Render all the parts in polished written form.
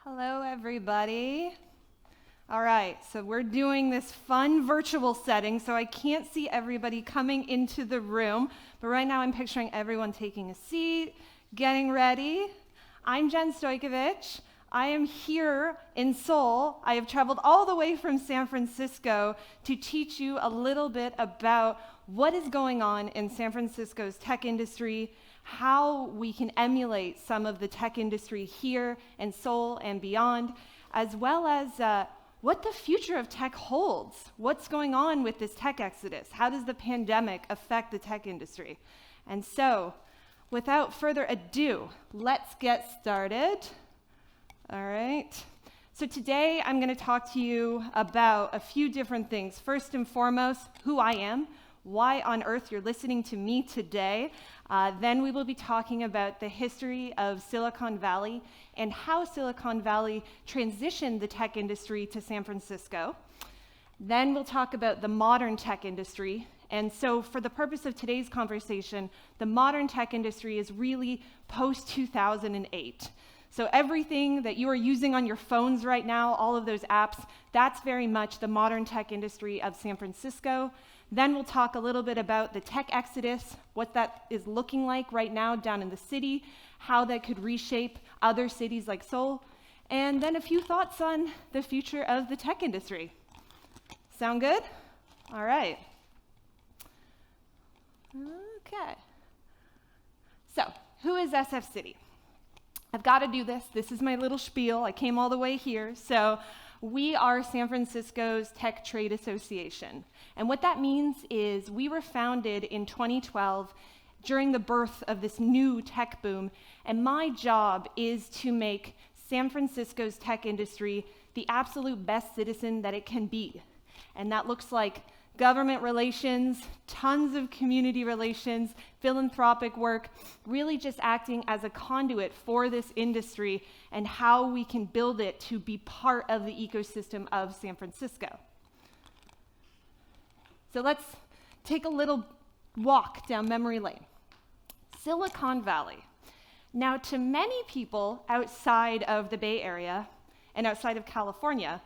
Hello, everybody. All right, so we're doing this fun virtual setting, so I can't see everybody coming into the room, but right now I'm picturing everyone taking a seat, getting ready. I'm Jen Stojkovic. I am here in Seoul. I have traveled all the way from San Francisco to teach you a little bit about what is going on in San Francisco's tech industry, how we can emulate some of the tech industry here in Seoul and beyond, as well as what the future of tech holds. What's going on with this tech exodus? How does the pandemic affect the tech industry? And so, without further ado, let's get started. All right. So today I'm going to talk to you about a few different things. First and foremost, who I am, why on earth you're listening to me today. Then we will be talking about the history of Silicon Valley and how Silicon Valley transitioned the tech industry to San Francisco. Then we'll talk about the modern tech industry. And so for the purpose of today's conversation, the modern tech industry is really post-2008. So everything that you are using on your phones right now, all of those apps, that's very much the modern tech industry of San Francisco. Then we'll talk a little bit about the tech exodus, what that is looking like right now down in the city, how that could reshape other cities like Seoul, and then a few thoughts on the future of the tech industry. Sound good? All right. Okay. So, who is sf.citi? I've got to do this. This is my little spiel. I came all the way here. So, we are San Francisco's Tech Trade Association. And what that means is we were founded in 2012 during the birth of this new tech boom. And my job is to make San Francisco's tech industry the absolute best citizen that it can be. And that looks like government relations, tons of community relations, philanthropic work, really just acting as a conduit for this industry and how we can build it to be part of the ecosystem of San Francisco. So let's take a little walk down memory lane. Silicon Valley. Now, to many people outside of the Bay Area and outside of California,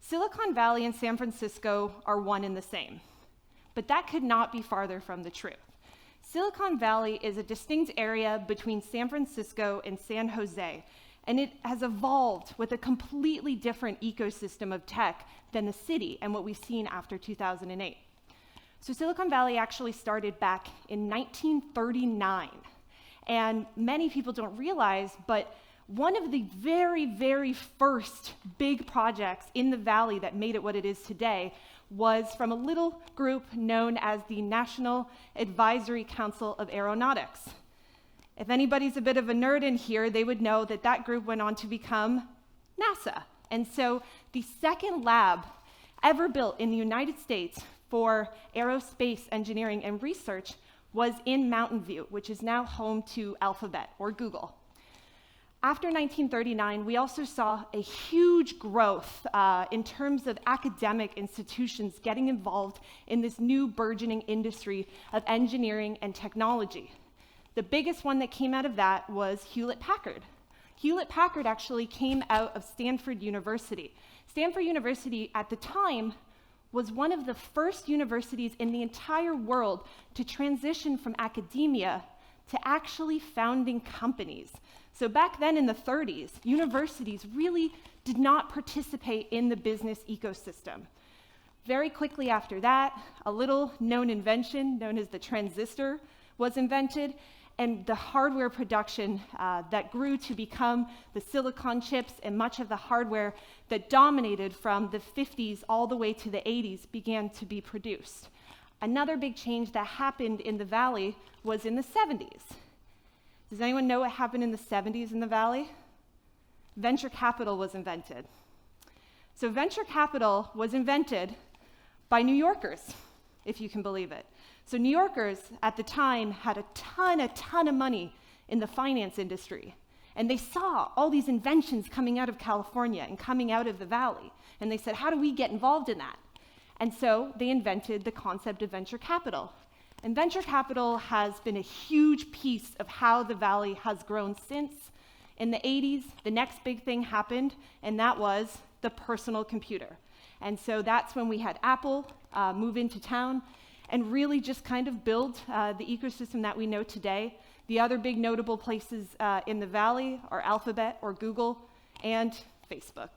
Silicon Valley and San Francisco are one and the same, but that could not be farther from the truth. Silicon Valley is a distinct area between San Francisco and San Jose, and it has evolved with a completely different ecosystem of tech than the city and what we've seen after 2008. So Silicon Valley actually started back in 1939, and many people don't realize, but one of the very, very first big projects in the valley that made it what it is today was from a little group known as the National Advisory Council of Aeronautics. If anybody's a bit of a nerd in here, they would know that that group went on to become NASA. And so the second lab ever built in the United States for aerospace engineering and research was in Mountain View, which is now home to Alphabet or Google. After 1939, we also saw a huge growth in terms of academic institutions getting involved in this new burgeoning industry of engineering and technology. The biggest one that came out of that was Hewlett-Packard. Hewlett-Packard actually came out of Stanford University. Stanford University at the time was one of the first universities in the entire world to transition from academia to actually founding companies. So back then in the 30s, universities really did not participate in the business ecosystem. Very quickly after that, a little known invention known as the transistor was invented, and the hardware production that grew to become the silicon chips and much of the hardware that dominated from the 50s all the way to the 80s began to be produced. Another big change that happened in the Valley was in the 70s. Does anyone know what happened in the 70s in the Valley? Venture capital was invented. So venture capital was invented by New Yorkers, if you can believe it. So New Yorkers at the time had a ton of money in the finance industry. And they saw all these inventions coming out of California and coming out of the Valley. And they said, how do we get involved in that? And so they invented the concept of venture capital. And venture capital has been a huge piece of how the Valley has grown since. In the 80s, the next big thing happened, and that was the personal computer. And so that's when we had Apple move into town and really just kind of build the ecosystem that we know today. The other big notable places in the Valley are Alphabet or Google and Facebook.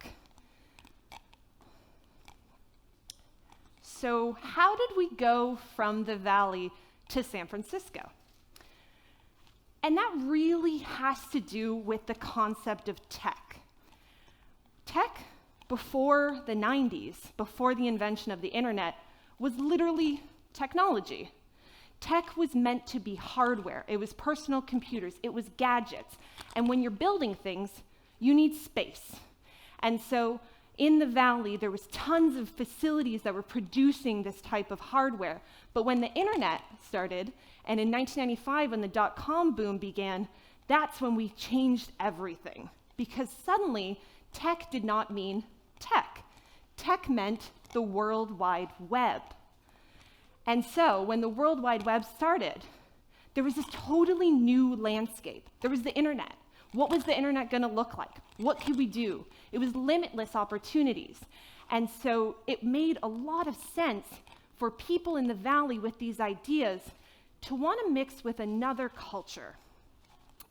So how did we go from the Valley to San Francisco? And that really has to do with the concept of tech. Tech, before the 90s, before the invention of the internet, was literally technology. Tech was meant to be hardware. It was personal computers. It was gadgets. And when you're building things, you need space. And so in the Valley, there was tons of facilities that were producing this type of hardware. But when the internet started, and in 1995, when the dot-com boom began, that's when we changed everything. Because suddenly, tech did not mean tech. Tech meant the World Wide Web. And so, when the World Wide Web started, there was this totally new landscape. There was the internet. What was the internet going to look like? What could we do? It was limitless opportunities. And so, it made a lot of sense for people in the Valley with these ideas to want to mix with another culture.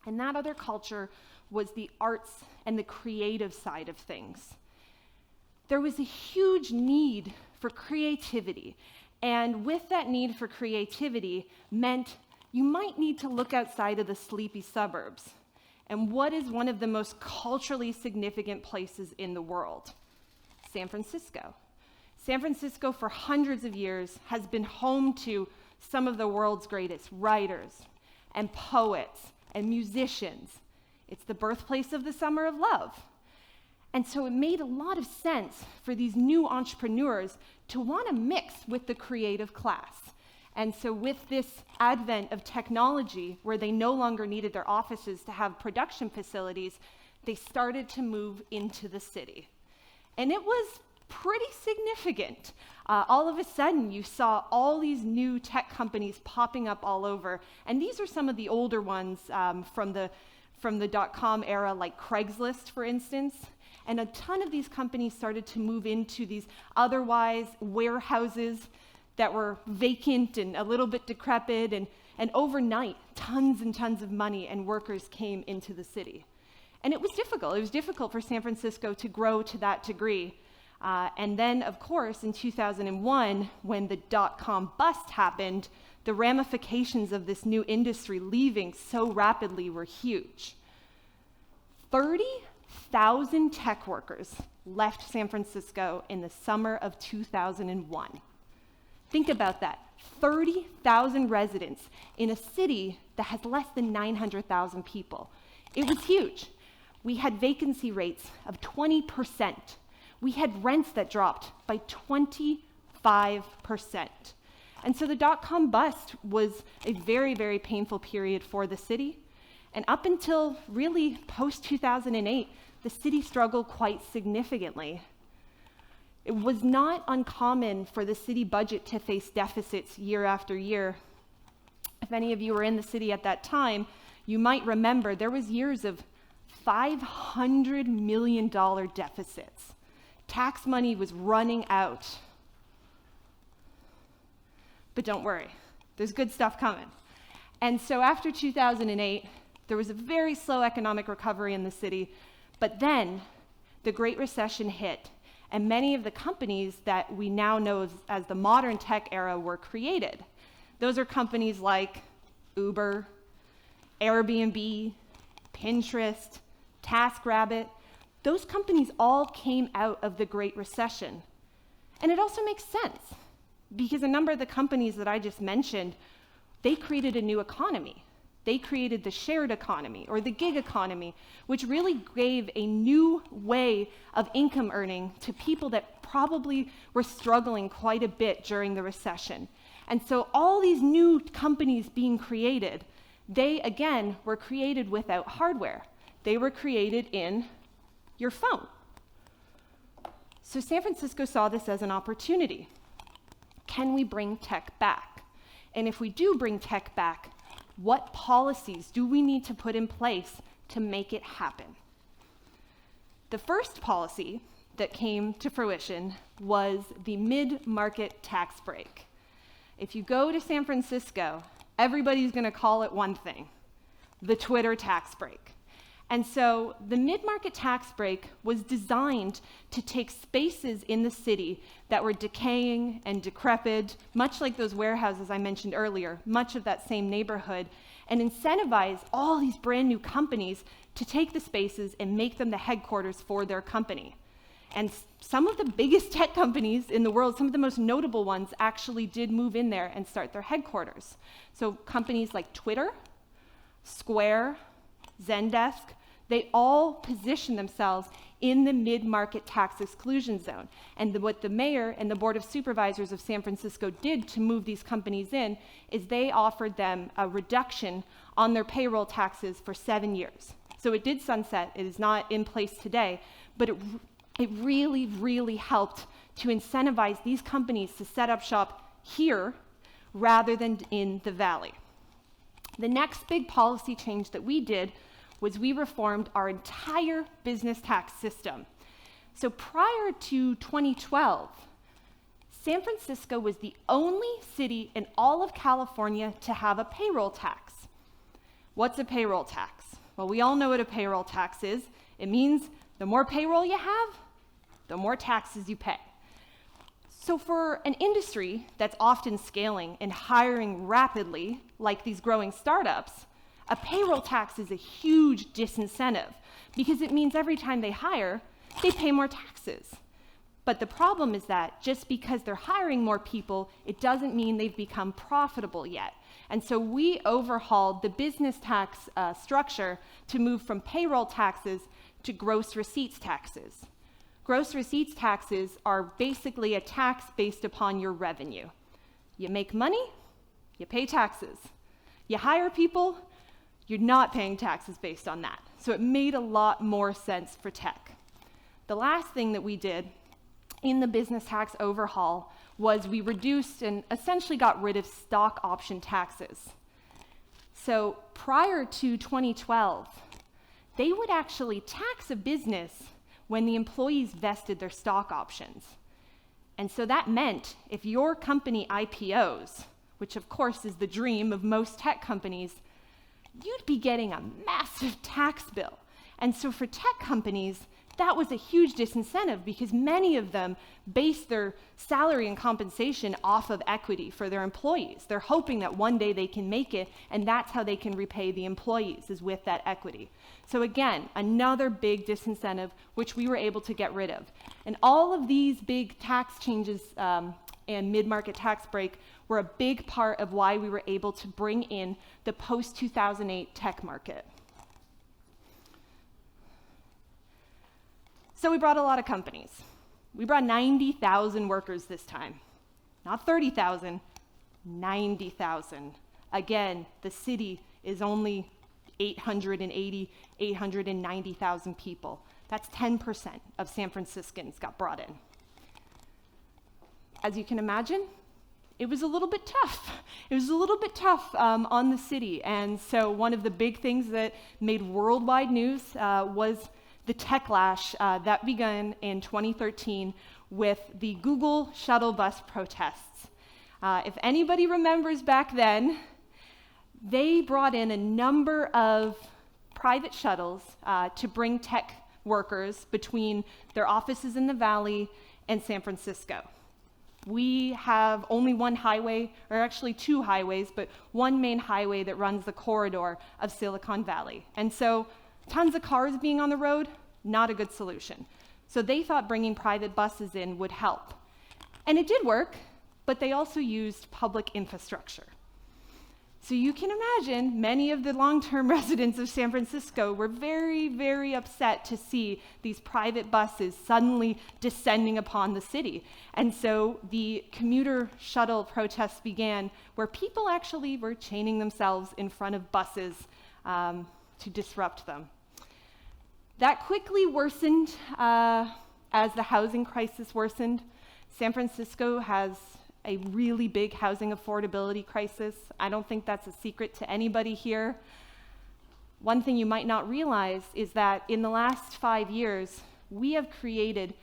And that other culture was the arts and the creative side of things. There was a huge need for creativity. And with that need for creativity meant you might need to look outside of the sleepy suburbs. And what is one of the most culturally significant places in the world? San Francisco. San Francisco, for hundreds of years, has been home to some of the world's greatest writers and poets and musicians. It's the birthplace of the Summer of Love. And so it made a lot of sense for these new entrepreneurs to want to mix with the creative class. And so with this advent of technology, where they no longer needed their offices to have production facilities, they started to move into the city. And it was pretty significant. All of a sudden, you saw all these new tech companies popping up all over. And these are some of the older ones from the dot-com era, like Craigslist, for instance. And a ton of these companies started to move into these otherwise warehouses that were vacant and a little bit decrepit. And overnight, tons and tons of money and workers came into the city. And it was difficult. It was difficult for San Francisco to grow to that degree. And then, of course, in 2001, when the dot-com bust happened, the ramifications of this new industry leaving so rapidly were huge. 30,000 tech workers left San Francisco in the summer of 2001. Think about that. 30,000 residents in a city that has less than 900,000 people. It was huge. We had vacancy rates of 20%. We had rents that dropped by 25%. And so the dot-com bust was a very, very painful period for the city. And up until really post-2008, the city struggled quite significantly. It was not uncommon for the city budget to face deficits year after year. If any of you were in the city at that time, you might remember there was years of $500 million deficits. Tax money was running out. But don't worry, there's good stuff coming. And so after 2008, there was a very slow economic recovery in the city, but then the Great Recession hit, and many of the companies that we now know as the modern tech era were created. Those are companies like Uber, Airbnb, Pinterest, TaskRabbit. Those companies all came out of the Great Recession. And it also makes sense, because a number of the companies that I just mentioned, they created a new economy. They created the shared economy, or the gig economy, which really gave a new way of income earning to people that probably were struggling quite a bit during the recession. And so all these new companies being created, they, again, were created without hardware. They were created in your phone. So San Francisco saw this as an opportunity. Can we bring tech back? And if we do bring tech back, what policies do we need to put in place to make it happen. The first policy that came to fruition was the mid-market tax break. If you go to San Francisco, everybody's going to call it one thing, the Twitter tax break. And so the mid-market tax break was designed to take spaces in the city that were decaying and decrepit, much like those warehouses I mentioned earlier, much of that same neighborhood, and incentivize all these brand new companies to take the spaces and make them the headquarters for their company. And some of the biggest tech companies in the world, some of the most notable ones, actually did move in there and start their headquarters. So companies like Twitter, Square, Zendesk, they all position themselves in the mid-market tax exclusion zone. And what the mayor and the board of supervisors of San Francisco did to move these companies in is they offered them a reduction on their payroll taxes for 7 years. So it did sunset. It is not in place today, but it really, really helped to incentivize these companies to set up shop here rather than in the valley. The next big policy change that we did was we reformed our entire business tax system. So prior to 2012, San Francisco was the only city in all of California to have a payroll tax. What's a payroll tax? Well, we all know what a payroll tax is. It means the more payroll you have, the more taxes you pay. So for an industry that's often scaling and hiring rapidly, like these growing startups, a payroll tax is a huge disincentive because it means every time they hire, they pay more taxes. But the problem is that just because they're hiring more people, it doesn't mean they've become profitable yet. And so we overhauled the business tax structure to move from payroll taxes to gross receipts taxes. Gross receipts taxes are basically a tax based upon your revenue. You make money, you pay taxes. You hire people, you're not paying taxes based on that. So it made a lot more sense for tech. The last thing that we did in the business tax overhaul was we reduced and essentially got rid of stock option taxes. So prior to 2012, they would actually tax a business when the employees vested their stock options. And so that meant if your company IPOs, which of course is the dream of most tech companies, you'd be getting a massive tax bill. And so for tech companies, that was a huge disincentive because many of them base their salary and compensation off of equity for their employees. They're hoping that one day they can make it, and that's how they can repay the employees, is with that equity. So again, another big disincentive, which we were able to get rid of. And all of these big tax changes and mid-market tax break were a big part of why we were able to bring in the post-2008 tech market. So we brought a lot of companies. We brought 90,000 workers this time. Not 30,000, 90,000. Again, the city is only 890,000 people. That's 10% of San Franciscans got brought in. As you can imagine, it was a little bit tough. It was a little bit tough on the city. And so one of the big things that made worldwide news was the techlash that began in 2013 with the Google shuttle bus protests. If anybody remembers back then, they brought in a number of private shuttles to bring tech workers between their offices in the Valley and San Francisco. We have only one highway, or actually two highways, but one main highway that runs the corridor of Silicon Valley. And so tons of cars being on the road, not a good solution. So they thought bringing private buses in would help. And it did work, but they also used public infrastructure. So you can imagine many of the long-term residents of San Francisco were very, very upset to see these private buses suddenly descending upon the city. And so the commuter shuttle protests began, where people actually were chaining themselves in front of buses to disrupt them. That quickly worsened as the housing crisis worsened. San Francisco has a really big housing affordability crisis. I don't think that's a secret to anybody here. one thing you might not realize is that in the last 5 years, we have created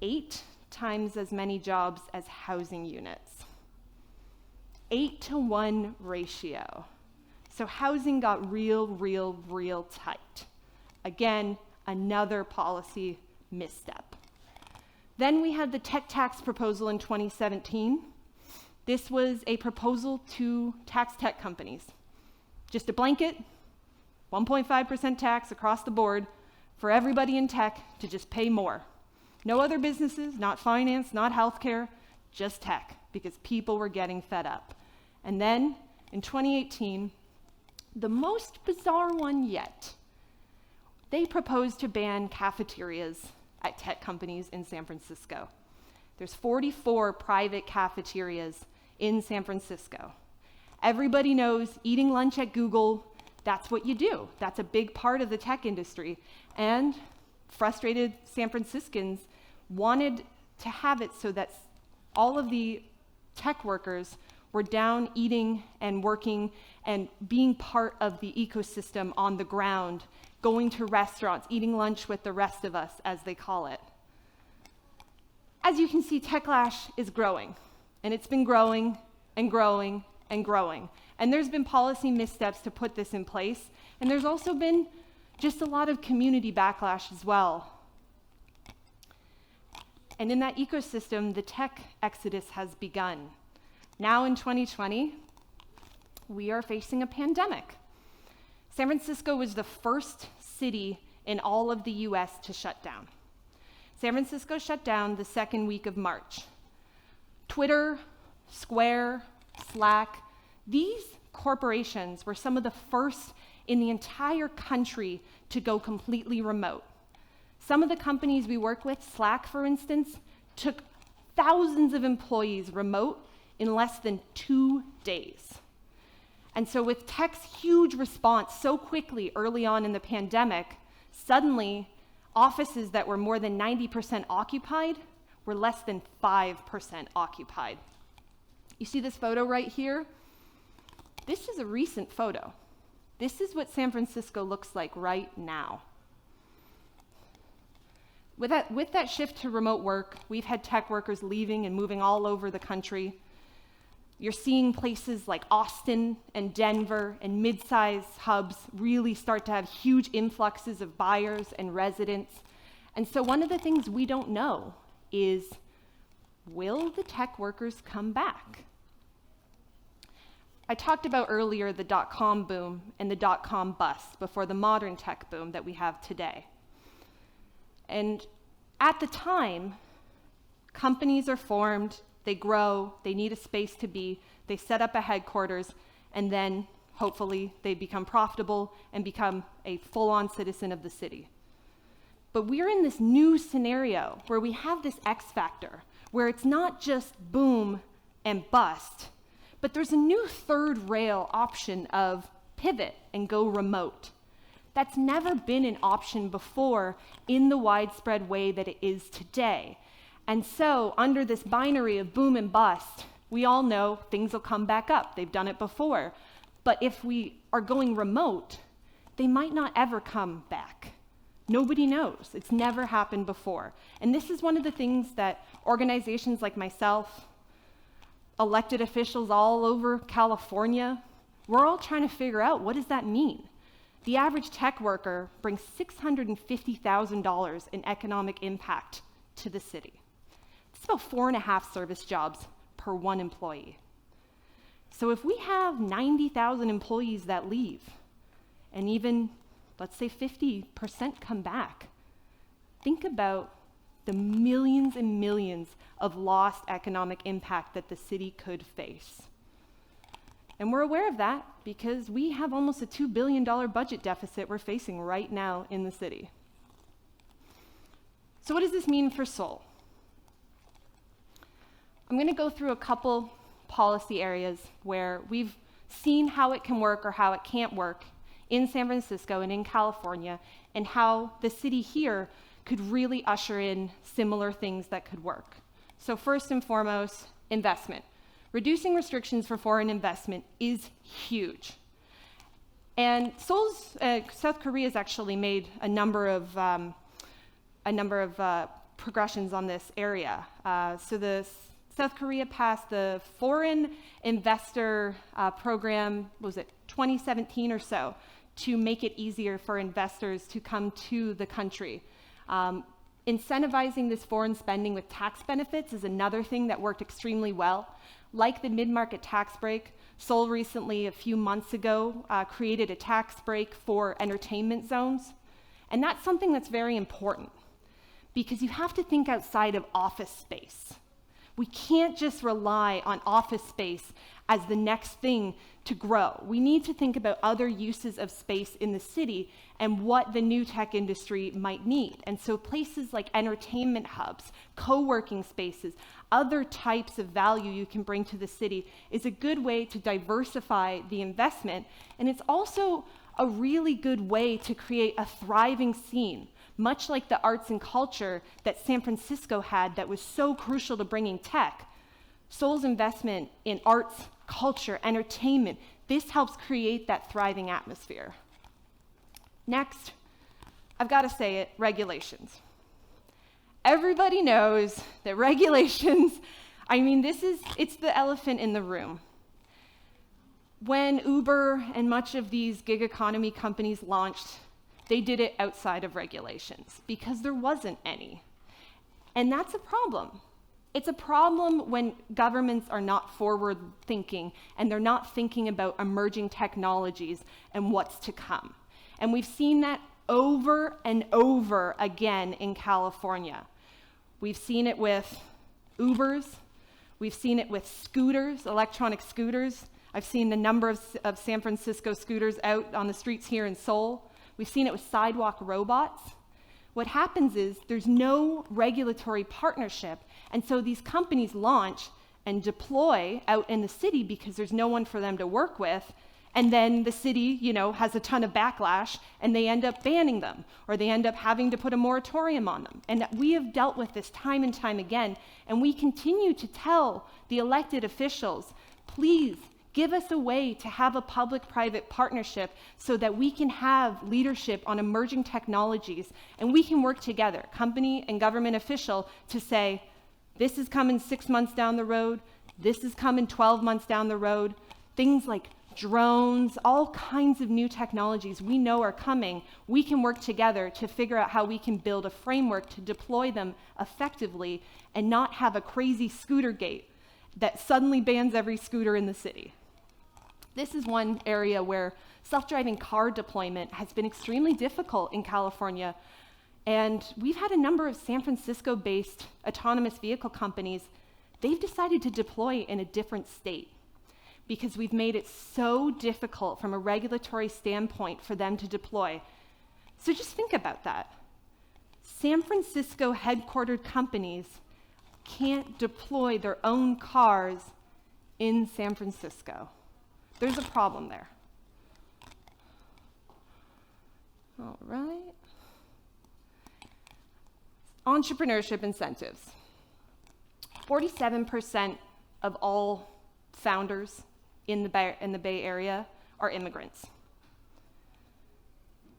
8 times as many jobs as housing units. 8-to-1 ratio. So housing got real tight. Again, another policy misstep. Then we had the tech tax proposal in 2017. This was a proposal to tax tech companies. Just a blanket, 1.5% tax across the board for everybody in tech to just pay more. No other businesses, not finance, not healthcare, just tech, because people were getting fed up. And then in 2018, the most bizarre one yet, they proposed to ban cafeterias at tech companies in San Francisco. There's 44 private cafeterias in San Francisco. Everybody knows eating lunch at Google, that's what you do. That's a big part of the tech industry. And frustrated San Franciscans wanted to have it so that all of the tech workers were down eating and working and being part of the ecosystem on the ground, going to restaurants, eating lunch with the rest of us, as they call it. As you can see, Techlash is growing, and it's been growing and growing and growing. And there's been policy missteps to put this in place, and there's also been just a lot of community backlash as well. And in that ecosystem, the tech exodus has begun. Now in 2020, we are facing a pandemic. San Francisco was the first city in all of the US to shut down. San Francisco shut down the second week of March. Twitter, Square, Slack, these corporations were some of the first in the entire country to go completely remote. Some of the companies we work with, Slack for instance, took thousands of employees remote in less than 2 days. And so with tech's huge response so quickly early on in the pandemic, suddenly offices that were more than 90% occupied were less than 5% occupied. You see this photo right here? This is a recent photo. This is what San Francisco looks like right now. With that shift to remote work, we've had tech workers leaving and moving all over the country. You're seeing places like Austin and Denver and mid-sized hubs really start to have huge influxes of buyers and residents. And so one of the things we don't know is, will the tech workers come back? I talked about earlier the dot-com boom and the dot-com bust before the modern tech boom that we have today. And at the time, companies are formed, they grow, they need a space to be, they set up a headquarters, and then hopefully they become profitable and become a full-on citizen of the city. But we're in this new scenario where we have this X factor, where it's not just boom and bust, but there's a new third rail option of pivot and go remote. That's never been an option before in the widespread way that it is today. And so under this binary of boom and bust, we all know things will come back up. They've done it before. But if we are going remote, they might not ever come back. Nobody knows. It's never happened before. And this is one of the things that organizations like myself, elected officials all over California, we're all trying to figure out, what does that mean? The average tech worker brings $650,000 in economic impact to the city. It's about 4.5 service jobs per one employee. So if we have 90,000 employees that leave, and even, let's say 50% come back, think about the millions and millions of lost economic impact that the city could face. And we're aware of that because we have almost a $2 billion budget deficit we're facing right now in the city. So what does this mean for Seoul? I'm going to go through a couple policy areas where we've seen how it can work or how it can't work in San Francisco and in California, and how the city here could really usher in similar things that could work. So first and foremost, investment. Reducing restrictions for foreign investment is huge. And South Korea has actually made a number of progressions on this area. So South Korea passed the Foreign Investor Program, what was it, 2017 or so, to make it easier for investors to come to the country. Incentivizing this foreign spending with tax benefits is another thing that worked extremely well. Like the mid-market tax break, Seoul recently, a few months ago, created a tax break for entertainment zones. And that's something that's very important because you have to think outside of office space. We can't just rely on office space as the next thing to grow. We need to think about other uses of space in the city and what the new tech industry might need. And so places like entertainment hubs, co-working spaces, other types of value you can bring to the city is a good way to diversify the investment. And it's also a really good way to create a thriving scene, much like the arts and culture that San Francisco had that was so crucial to bringing tech. Seoul's investment in arts, culture, entertainment, this helps create that thriving atmosphere. Next, I've got to say it, regulations. Everybody knows that regulations, it's the elephant in the room. When Uber and much of these gig economy companies launched, they did it outside of regulations because there wasn't any. And that's a problem. It's a problem when governments are not forward thinking and they're not thinking about emerging technologies and what's to come. And we've seen that over and over again in California. We've seen it with Ubers. We've seen it with scooters, electronic scooters. I've seen the number of San Francisco scooters out on the streets here in Seoul. We've seen it with sidewalk robots. What happens is there's no regulatory partnership, and so these companies launch and deploy out in the city because there's no one for them to work with, and then the city, has a ton of backlash, and they end up banning them, or they end up having to put a moratorium on them. And we have dealt with this time and time again, and we continue to tell the elected officials, please, give us a way to have a public-private partnership so that we can have leadership on emerging technologies and we can work together, company and government official, to say, this is coming 6 months down the road, this is coming 12 months down the road. Things like drones, all kinds of new technologies we know are coming. We can work together to figure out how we can build a framework to deploy them effectively and not have a crazy scooter gate that suddenly bans every scooter in the city. This is one area where self-driving car deployment has been extremely difficult in California. And we've had a number of San Francisco-based autonomous vehicle companies. They've decided to deploy in a different state because we've made it so difficult from a regulatory standpoint for them to deploy. So just think about that. San Francisco headquartered companies can't deploy their own cars in San Francisco. There's a problem there. All right. Entrepreneurship incentives. 47% of all founders in the Bay Area are immigrants.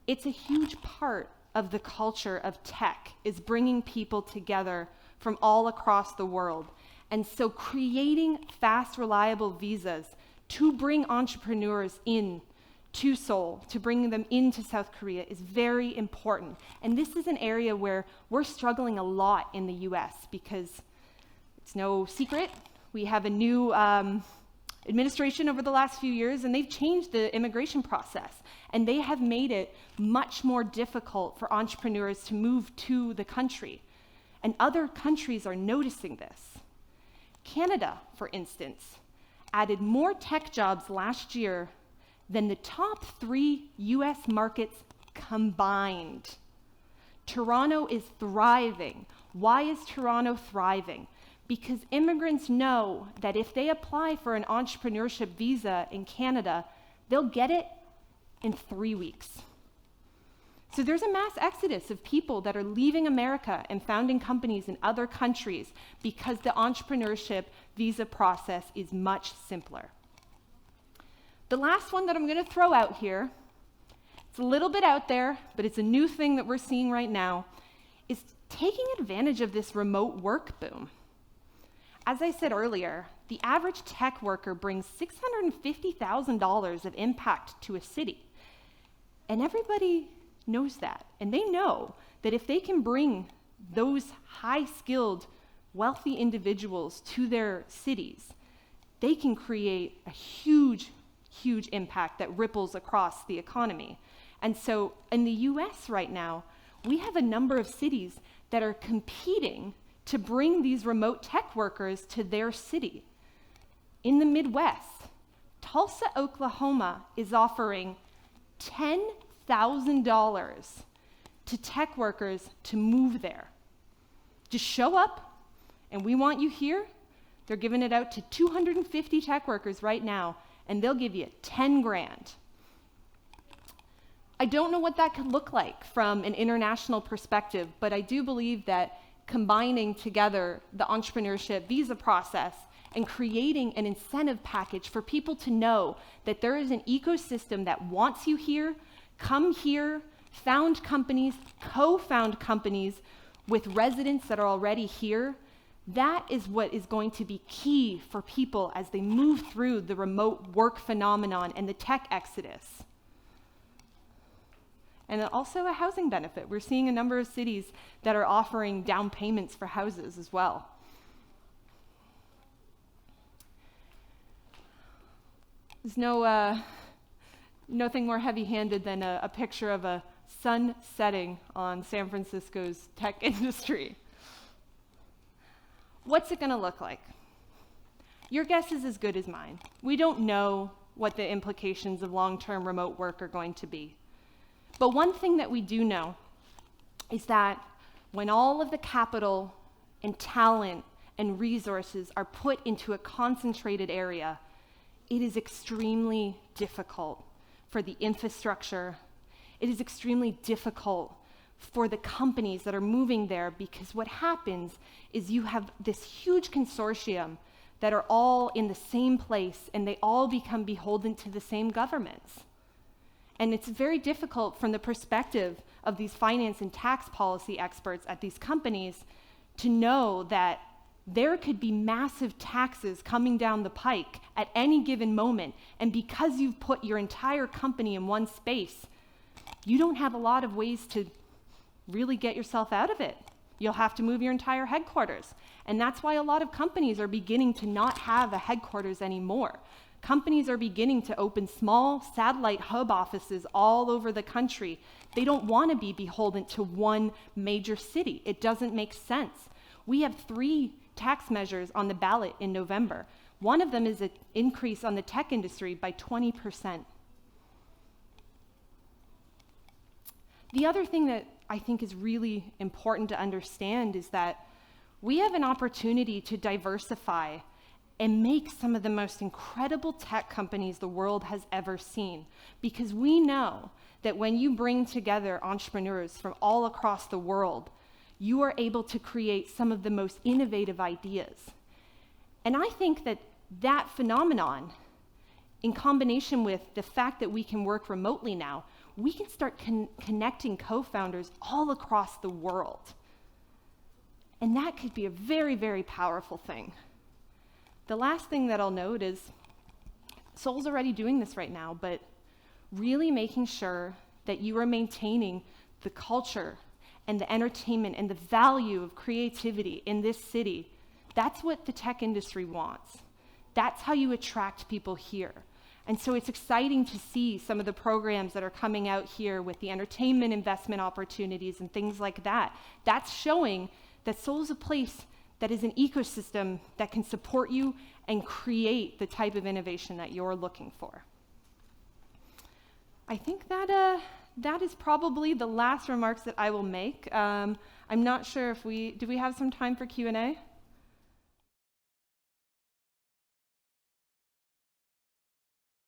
It's a huge part of the culture of tech, is bringing people together from all across the world. And so creating fast, reliable visas to bring entrepreneurs in to Seoul, to bring them into South Korea, is very important. And this is an area where we're struggling a lot in the US because it's no secret. We have a new administration over the last few years, and they've changed the immigration process. And they have made it much more difficult for entrepreneurs to move to the country. And other countries are noticing this. Canada, for instance, added more tech jobs last year than the top 3 US markets combined. Toronto is thriving. Why is Toronto thriving? Because immigrants know that if they apply for an entrepreneurship visa in Canada, they'll get it in 3 weeks. So there's a mass exodus of people that are leaving America and founding companies in other countries because the entrepreneurship visa process is much simpler. The last one that I'm going to throw out here It's a little bit out there, but it's a new thing that we're seeing right now, is taking advantage of this remote work boom. As I said earlier, the average tech worker brings $650,000 of impact to a city. And everybody knows that. And they know that if they can bring those high-skilled, wealthy individuals to their cities, they can create a huge, huge impact that ripples across the economy. And so in the US right now, we have a number of cities that are competing to bring these remote tech workers to their city. In the Midwest, Tulsa, Oklahoma is offering $10,000 to tech workers to move there. Just show up, and we want you here. They're giving it out to 250 tech workers right now, and they'll give you 10 grand. I don't know what that could look like from an international perspective, but I do believe that combining together the entrepreneurship visa process and creating an incentive package for people to know that there is an ecosystem that wants you here, come here, found companies, co-found companies with residents that are already here, that is what is going to be key for people as they move through the remote work phenomenon and the tech exodus. And also a housing benefit. We're seeing a number of cities that are offering down payments for houses as well. There's nothing more heavy-handed than a picture of a sun setting on San Francisco's tech industry. What's it going to look like? Your guess is as good as mine. We don't know what the implications of long-term remote work are going to be. But one thing that we do know is that when all of the capital and talent and resources are put into a concentrated area, it is extremely difficult for the infrastructure. It is extremely difficult for the companies that are moving there, because what happens is you have this huge consortium that are all in the same place, and they all become beholden to the same governments. And it's very difficult from the perspective of these finance and tax policy experts at these companies to know that there could be massive taxes coming down the pike at any given moment. And because you've put your entire company in one space, you don't have a lot of ways to really get yourself out of it. You'll have to move your entire headquarters. And that's why a lot of companies are beginning to not have a headquarters anymore. Companies are beginning to open small satellite hub offices all over the country. They don't want to be beholden to one major city. It doesn't make sense. We have 3 tax measures on the ballot in November. One of them is an increase on the tech industry by 20%. The other thing that I think is really important to understand is that we have an opportunity to diversify and make some of the most incredible tech companies the world has ever seen. Because we know that when you bring together entrepreneurs from all across the world, you are able to create some of the most innovative ideas. And I think that that phenomenon, in combination with the fact that we can work remotely now, we can start connecting co-founders all across the world. And that could be a very, very powerful thing. The last thing that I'll note is Sol's already doing this right now, but really making sure that you are maintaining the culture and the entertainment and the value of creativity in this city. That's what the tech industry wants. That's how you attract people here. And so it's exciting to see some of the programs that are coming out here with the entertainment investment opportunities and things like that. That's showing that Seoul's a place that is an ecosystem that can support you and create the type of innovation that you're looking for. I think that is probably the last remarks that I will make. I'm not sure if do we have some time for Q&A?